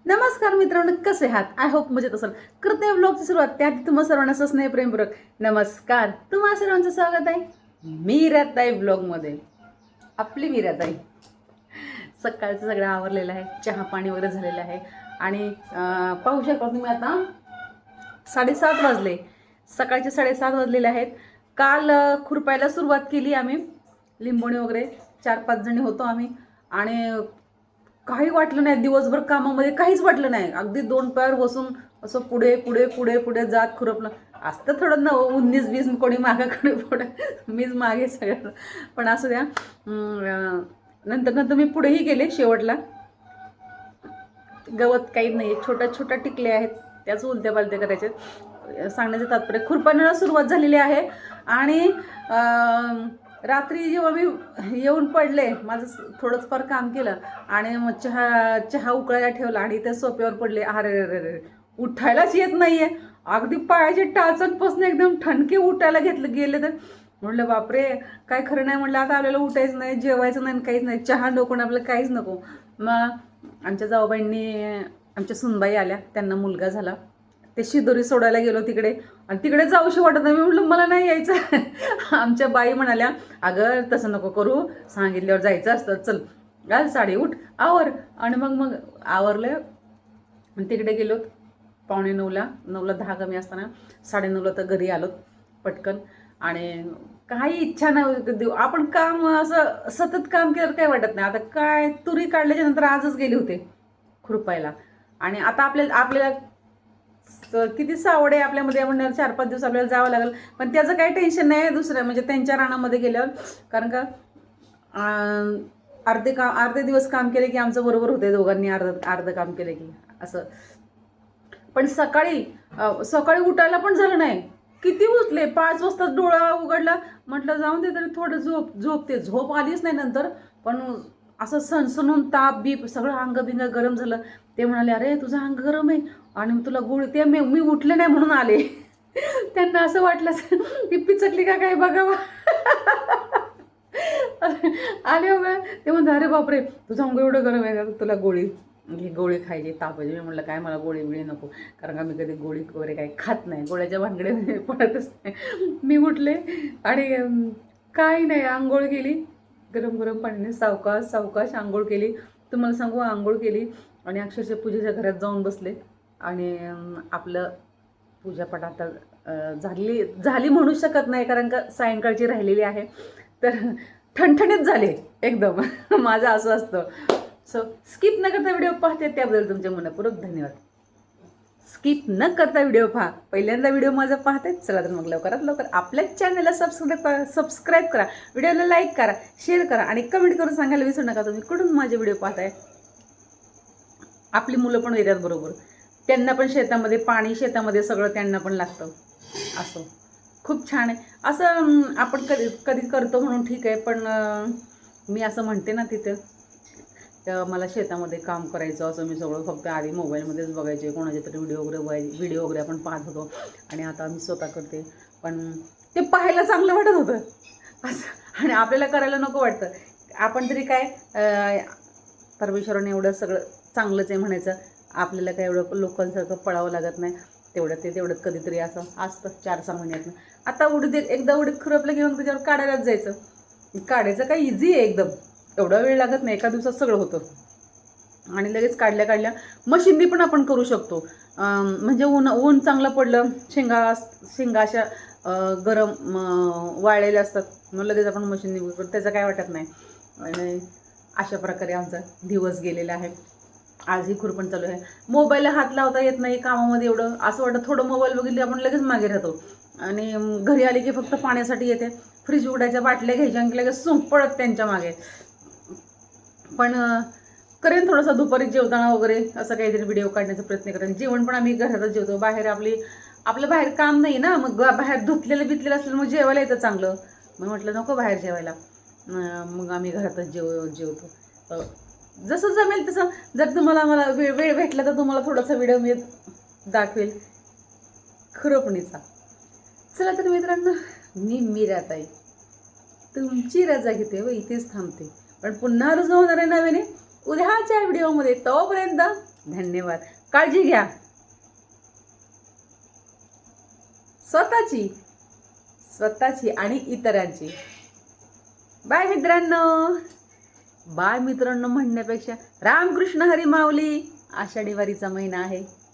नमस्कार मित्रांनो, कसे आहात? आय होप मजेत असाल. करते व्लॉगची सुरुवात त्याआधी तुम्हा सर्वांना स्नेह प्रेमपूर्वक नमस्कार. तुम्हा सर्वांचं स्वागत आहे मीराताई व्लॉगमध्ये. आपली मीराताई. सकाळचं सगळं आवरलेलं आहे, चहा पाणी वगैरे झालेलं आहे आणि पाहू शकता तुम्ही आता 7:30 वाजले. सकाळचे 7:30 वाजलेले आहेत. काल खुरपायला सुरुवात केली आम्ही, लिंबोणी वगैरे 4-5 जणी होतो आम्ही आणि काही वाटलं नाही. दिवसभर कामामध्ये काहीच वाटलं नाही. अगदी 2 पायावर बसून असं पुढे पुढे पुढे पुढे जात खुरपलं. असतं थोडं ना 19-20 कोणी मागं कोणी पुढे, मीच मागे सगळं, पण असू द्या. नंतर मी पुढेही गेले. शेवटला गवत काही नाही, छोट्या छोट्या टिकले आहेत, त्याच उलट्या पालत्या करायचे. सांगण्याचं तात्पर्य खुरपण्याला सुरुवात झालेली आहे आणि रात्री जेव्हा मी येऊन पडले, माझं थोडंच फार काम केलं आणि मग चहा उकळायला ठेवला आणि त्या सोप्यावर पडले. अरे रे रे, उठायलाच येत नाहीये. अगदी पायाचे टाचनपासून एकदम ठणके उठायला गेले तर म्हटलं बापरे, काय खरं नाही. म्हटलं आता आपल्याला उठायचं नाही, जेवायचं नाही, काहीच नाही, चहा नको ना, आपल्याला काहीच नको. मग आमच्या जाऊबाईंनी, आमच्या सुनबाई आल्या, त्यांना मुलगा झाला. ते शिदोरी सोडायला गेलो तिकडे आणि तिकडे जाऊशी वाटत नाही. मी म्हटलं मला नाही यायचं. आमच्या बाई म्हणाल्या, अगं तसं नको करू, सांगितल्यावर जायचं असतं, चल घाल साडी, उठ आवर. आणि मग आवरलं आणि तिकडे गेलो. 8:45ला, 9ला 10 कमी असताना 9:30ला तर घरी आलो पटकन. आणि काही इच्छा नाही. आपण काम असं सतत काम केलं काही वाटत नाही. आता काय तुरी काढल्याच्या नंतर आजच गेले होते खुरपायला आणि आता आपल्याला किती सावडे आपल्यामध्ये म्हणल्यावर 4-5 दिवस आपल्याला जावं लागेल. पण त्याचं काही टेन्शन नाही दुसरं, म्हणजे त्यांच्या रानामध्ये गेल्यावर. कारण का अर्धे दिवस काम केले की आमचं बरोबर होते, दोघांनी अर्ध काम केलं की असं. पण सकाळी उठायला पण झालं नाही. किती उठले, 5 वाजता डोळा उघडला. म्हटलं जाऊन दे तरी थोडं झोपते. झोप आलीच नाही नंतर, पण असं सणसणून ताप बीप सगळं अंग गरम झालं. ते म्हणाले, अरे तुझं अंग गरम आहे आणि तुला गोळी. ते मी उठले नाही म्हणून आले. त्यांना असं वाटलं ती पिचकली का काय बघावं. आले हो. ते म्हणतात, अरे बापरे तुझं अंग एवढं गरम आहे का, तुला गोळी खायची तापायची. मी म्हटलं काय मला गोळी नको, कारण का मी कधी गोळी वगैरे काही खात नाही, गोळ्याच्या भानगडे पडतच नाही. मी उठले आणि काही नाही, आंघोळ केली गरम पाण्याने, सावकाश आंघोळ केली. तुम्हाला सांगू, आंघोळ केली आणि अक्षरशः पूजेच्या घरात जाऊन बसले आणि आपलं पूजापाठ आता झाली म्हणू शकत नाही, कारण का सायंकाळची राहिलेली आहे. तर ठणठणीत झाले एकदम. माझं असं असतं. सो स्किप न करता व्हिडिओ पाहते त्याबद्दल तुमचे मनपूर्वक धन्यवाद. स्किप न करता व्हिडिओ पहा. पहिल्यांदा व्हिडिओ माझा पाहताय, चला तर मग लवकरात लवकर आपल्या चॅनलला सबस्क्राईब करा, व्हिडिओला लाईक करा, शेअर करा आणि कमेंट करून सांगायला विसरू नका तुम्ही कुठून माझे व्हिडिओ पाहताय. आपली मुलं पण येतात बरोबर, त्यांना पण शेतामध्ये पाणी, शेतामध्ये सगळं त्यांना पण लागतं. असं खूप छान आहे. असं आपण कधी करतो म्हणून ठीक आहे, पण मी असं म्हणते ना, तिथं मला शेतामध्ये काम करायचं असं मी सगळं फक्त आधी मोबाईलमध्येच बघायचे, कोणाचे तरी व्हिडिओ वगैरे आपण पाहत होतो आणि आता मी स्वतः करते. पण ते पाहायला चांगलं वाटत होतं असं, आणि आपल्याला करायला नको वाटतं. आपण तरी काय, परमेश्वराने एवढं सगळं चांगलंच आहे म्हणायचं. आपल्याला काय एवढं लोकांसारखं पळावं लागत नाही. तेवढं कधीतरी असं असतं 4-6 महिन्यातनं. आता एकदा उडीत खुरपलं की मग त्याच्यावर काढायलाच जायचं. काढायचं काय इझी आहे एकदम, एवढा वेळ लागत नाही, एका दिवसात सगळं होतं. आणि लगेच काढल्या मशीननी पण आपण करू शकतो. म्हणजे ऊन चांगलं पडलं, शेंगा अशा गरम वाळलेल्या असतात, मग लगेच आपण मशीननी करतो, त्याचं काय वाटत नाही. आणि अशा प्रकारे आमचा दिवस गेलेला आहे. आजही खुरपण चालू आहे. मोबाईलला हात लावता येत नाही कामामध्ये, एवढं असं वाटतं थोडं मोबाईल बघितले आपण लगेच मागे राहतो. आणि घरी आले की फक्त पाण्यासाठी येते, फ्रीज उघडायच्या, बाटल्या घ्यायच्या आणि लगेच पळत त्यांच्या मागे. पण करेन थोडंसं दुपारी जेवताना वगैरे असं काहीतरी व्हिडिओ काढण्याचा प्रयत्न करेन. जेवण पण आम्ही घरातच जेवतो, बाहेर आपलं बाहेर काम नाही ना, मग बाहेर बितलेलं असलं मग जेवायला येतं चांगलं. मग म्हटलं नको बाहेर जेवायला, मग आम्ही घरातच जेवतो. जसं जमेल तसं. जर मला वेळ भेटला तर तुम्हाला थोडासा व्हिडिओ मी दाखवेल खुरपणीचा. चला तर मित्रांनो, मी मीराताई तुमची रजा घेते व इथेच थांबते. पण पुन्हा रुजू होणार आहे नव्याने उद्याच्या व्हिडिओमध्ये. तोपर्यंत धन्यवाद. काळजी घ्या स्वतःची आणि इतरांची. बाय मित्रांनो म्हणण्यापेक्षा रामकृष्ण हरी माऊली. आषाढी वारीचा महिना आहे.